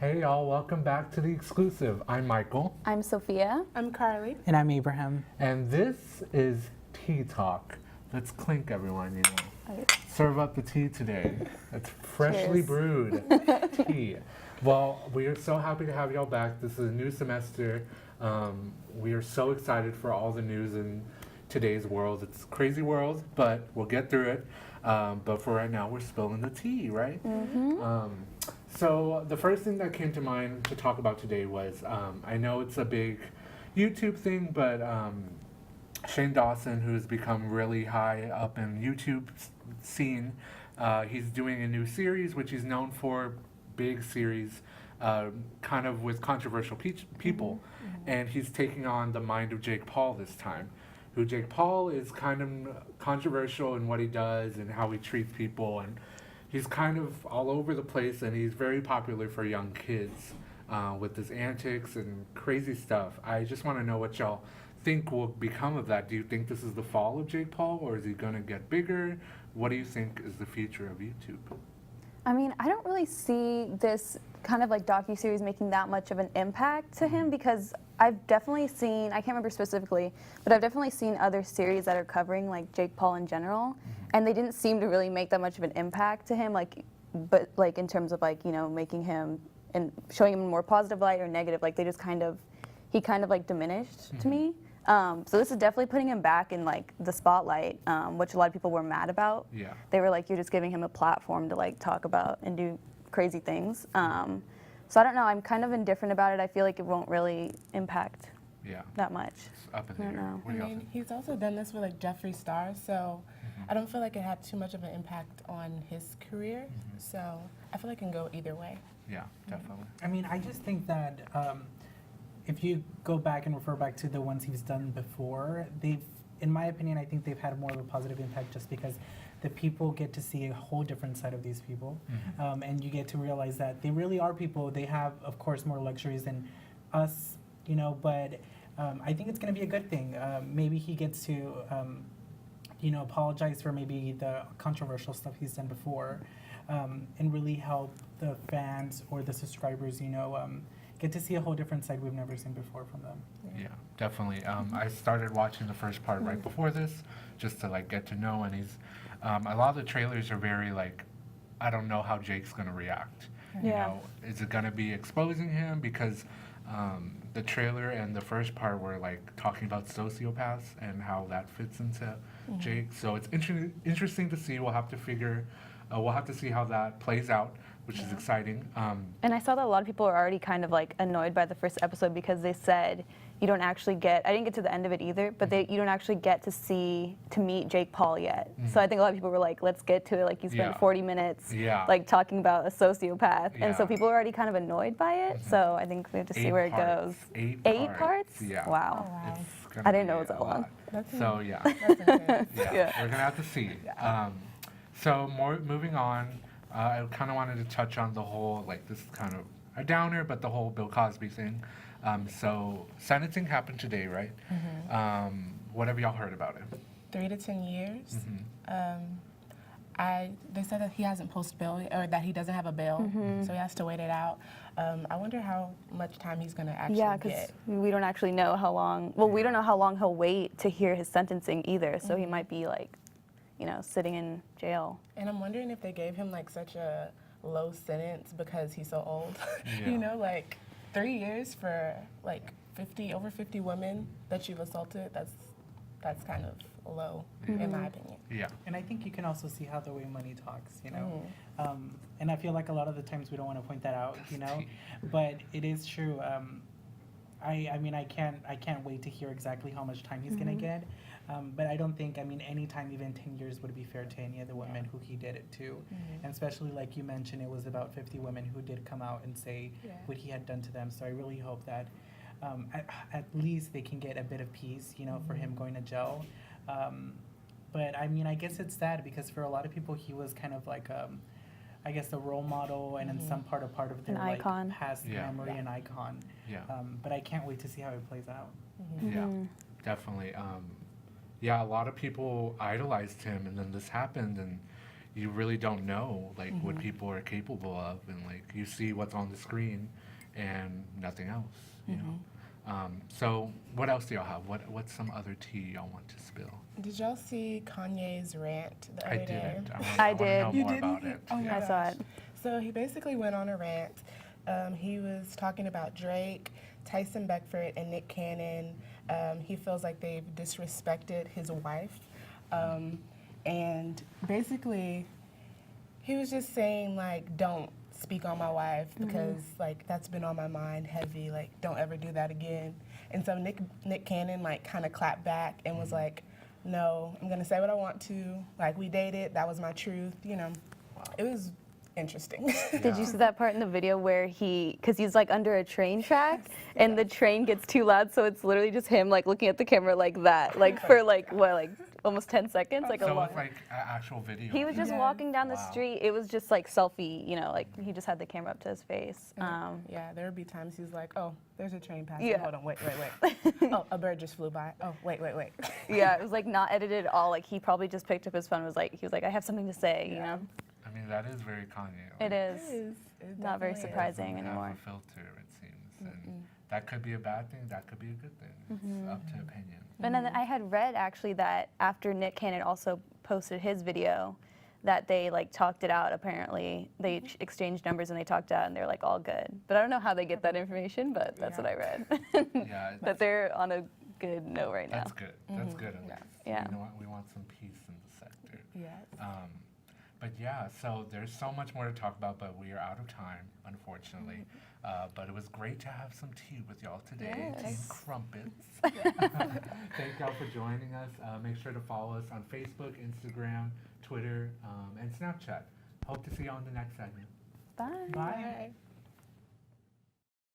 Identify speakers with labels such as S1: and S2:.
S1: Hey y'all, welcome back to the Exclusive. I'm Michael,
S2: I'm Sophia.
S3: I'm Carly.
S4: And I'm Abraham.
S1: and this is Tea Talk. Let's clink, everyone,
S2: Okay.
S1: Serve up the tea today. It's freshly
S2: Cheers.
S1: brewed tea. Well, we are so happy to have y'all back. This is a new semester. We are so excited for all the news in today's world. It's a crazy world, but we'll get through it. But for right now, we're spilling the tea, right? So the first thing that came to mind to talk about today was, I know it's a big YouTube thing, but Shane Dawson, who's become really high up in YouTube scene, he's doing a new series, which he's known for, big series, kind of with controversial people, and he's taking on the mind of Jake Paul this time. Who Jake Paul is kind of controversial in what he does and how he treats people, and he's kind of all over the place, and he's very popular for young kids with his antics and crazy stuff. I just want to know what y'all think will become of that. Do you think this is the fall of Jake Paul, or is he going to get bigger? What do you think is the future of YouTube?
S2: I mean, I don't really see this kind of like docuseries making that much of an impact to him because I've definitely seen, I can't remember specifically, but I've definitely seen other series that are covering like Jake Paul in general, and they didn't seem to really make that much of an impact to him, but like in terms of like, you know, making him and showing him in a more positive light or negative, like he kind of like diminished to me. So this is definitely putting him back in like the spotlight, which a lot of people were mad about.
S1: Yeah.
S2: They were like, you're just giving him a platform to like talk about and do crazy things. So I don't know, I'm kind of indifferent about it. I feel like it won't really impact
S1: Yeah.
S2: that much.
S1: It's up in the
S2: I don't
S1: air.
S2: know.
S1: What
S3: I
S1: do y'all
S3: mean,
S1: think?
S3: he's also done this with like Jeffree Star, so I don't feel like it had too much of an impact on his career. So I feel like it can go either way.
S1: Yeah, definitely.
S4: I mean, I just think that if you go back and refer back to the ones he's done before, in my opinion, I think they've had more of a positive impact just because the people get to see a whole different side of these people. And you get to realize that they really are people. They have, of course, more luxuries than us, you know, but I think it's going to be a good thing. Maybe he gets to, you know, apologize for maybe the controversial stuff he's done before and really help the fans or the subscribers, you know, get to see a whole different side we've never seen before from them.
S1: Yeah, definitely. I started watching the first part right before this, just to like get to know. And he's, a lot of the trailers are very like, I don't know how Jake's gonna react. You
S2: Yeah.
S1: know, is it gonna be exposing him because the trailer and the first part were like talking about sociopaths and how that fits into Jake. So it's interesting to see. We'll have to see how that plays out, which is exciting.
S2: And I saw that a lot of people are already kind of like annoyed by the first episode because they said you don't actually get, I didn't get to the end of it either, but you don't actually get to meet Jake Paul yet. So I think a lot of people were like, let's get to it. Like you spent
S1: Yeah.
S2: 40 minutes
S1: Yeah.
S2: like talking about a sociopath. And so
S1: Yeah.
S2: people are already kind of annoyed by it. So I think we have to see
S1: 8
S2: where
S1: parts.
S2: it goes.
S1: 8
S2: parts?
S1: Yeah.
S2: Wow.
S3: Oh, wow.
S1: It's gonna
S2: I didn't know
S1: be
S2: it was that
S1: a
S2: long.
S1: lot.
S3: That's
S1: So yeah.
S3: That's intense.
S1: Yeah, we're gonna have to see. So moving on, I kind of wanted to touch on the whole, like this is kind of a downer, but the whole Bill Cosby thing. So sentencing happened today, right? What have y'all heard about it?
S3: 3 to 10 years. They said that he hasn't posted bail or that he doesn't have a bail, so he has to wait it out. I wonder how much time he's going to actually
S2: Yeah, because
S3: get.
S2: we don't actually know how long, well, we don't know how long he'll wait to hear his sentencing either. So he might be like, you know, sitting in jail.
S3: And I'm wondering if they gave him like such a low sentence because he's so old.
S1: Yeah.
S3: You know, like 3 years for like over 50 women that you've assaulted. That's kind of low, in my opinion.
S1: Yeah.
S4: And I think you can also see how the way money talks, you know. And I feel like a lot of the times we don't want to point that out, you know. But it is true. I mean, I can't wait to hear exactly how much time he's gonna get. But I don't think, I mean, any time, even 10 years would be fair to any of the women who he did it to. And especially like you mentioned, it was about 50 women who did come out and say what he had done to them. So I really hope that at least they can get a bit of peace, you know, for him going to jail. But I mean, I guess it's sad because for a lot of people, he was kind of like, I guess, a role model and in some part, a part of their
S2: An
S4: like
S2: icon.
S4: past
S1: Yeah.
S4: memory and icon.
S1: Yeah.
S4: But I can't wait to see how it plays out.
S1: Yeah, definitely. Yeah, a lot of people idolized him, and then this happened, and you really don't know like what
S3: Mm-hmm.
S1: people are capable of, and like you see what's on the screen and nothing else. You
S3: Mm-hmm.
S1: know. So what else do y'all have? What's some other tea y'all want to spill?
S3: Did y'all see Kanye's rant the
S1: I
S3: other day?
S1: didn't.
S2: I
S1: I want to know
S2: did.
S3: You
S1: more
S3: didn't?
S1: about it.
S3: Oh my
S1: Yeah.
S2: I saw
S3: gosh.
S2: it.
S3: So he basically went on a rant. He was talking about Drake, Tyson Beckford, and Nick Cannon. He feels like they've disrespected his wife. And basically, he was just saying, like, don't speak on my wife because, like, that's been on my mind heavy. Like, don't ever do that again. And so Nick Cannon, like, kind of clapped back and was like, no, I'm going to say what I want to. Like, we dated. That was my truth. You know, it was interesting.
S2: Did you see that part in the video where because he's like under a train track and the train gets too loud, so it's literally just him like looking at the camera like that, like for like what, like almost 10 seconds, like a
S1: So
S2: long.
S1: it's like an actual video.
S2: He was just
S3: Yes.
S2: walking down the
S1: Wow.
S2: street. It was just like selfie, you know, like he just had the camera up to his face.
S3: Yeah, there would be times he's like, oh, there's a train passing.
S2: Yeah.
S3: Hold on, wait. Oh, a bird just flew by. Oh, wait.
S2: Yeah, it was like not edited at all. Like he probably just picked up his phone and he was like, I have something to say, you know?
S1: I mean, that is very Kanye.
S2: It is.
S3: It
S2: Not very
S3: definitely is.
S2: surprising
S1: Doesn't
S2: anymore.
S1: have a filter, it seems. And that could be a bad thing, that could be a good thing. It's up to opinion.
S2: But then I had read actually that after Nick Cannon also posted his video, that they like talked it out. Apparently, they exchanged numbers and they talked it out, and they're like all good. But I don't know how they get that information. But that's what I read.
S1: Yeah,
S2: That they're on a good note right now.
S1: that's good. That's good at least.
S2: Yeah.
S1: You know what? We want some peace in the sector.
S3: Yes.
S1: But yeah, so there's so much more to talk about, but we are out of time, unfortunately. But it was great to have some tea with y'all today. Tea and
S2: Yes.
S1: crumpets. Thank y'all for joining us. Make sure to follow us on Facebook, Instagram, Twitter, and Snapchat. Hope to see you on the next segment.
S2: Bye.
S4: Bye.
S3: Bye.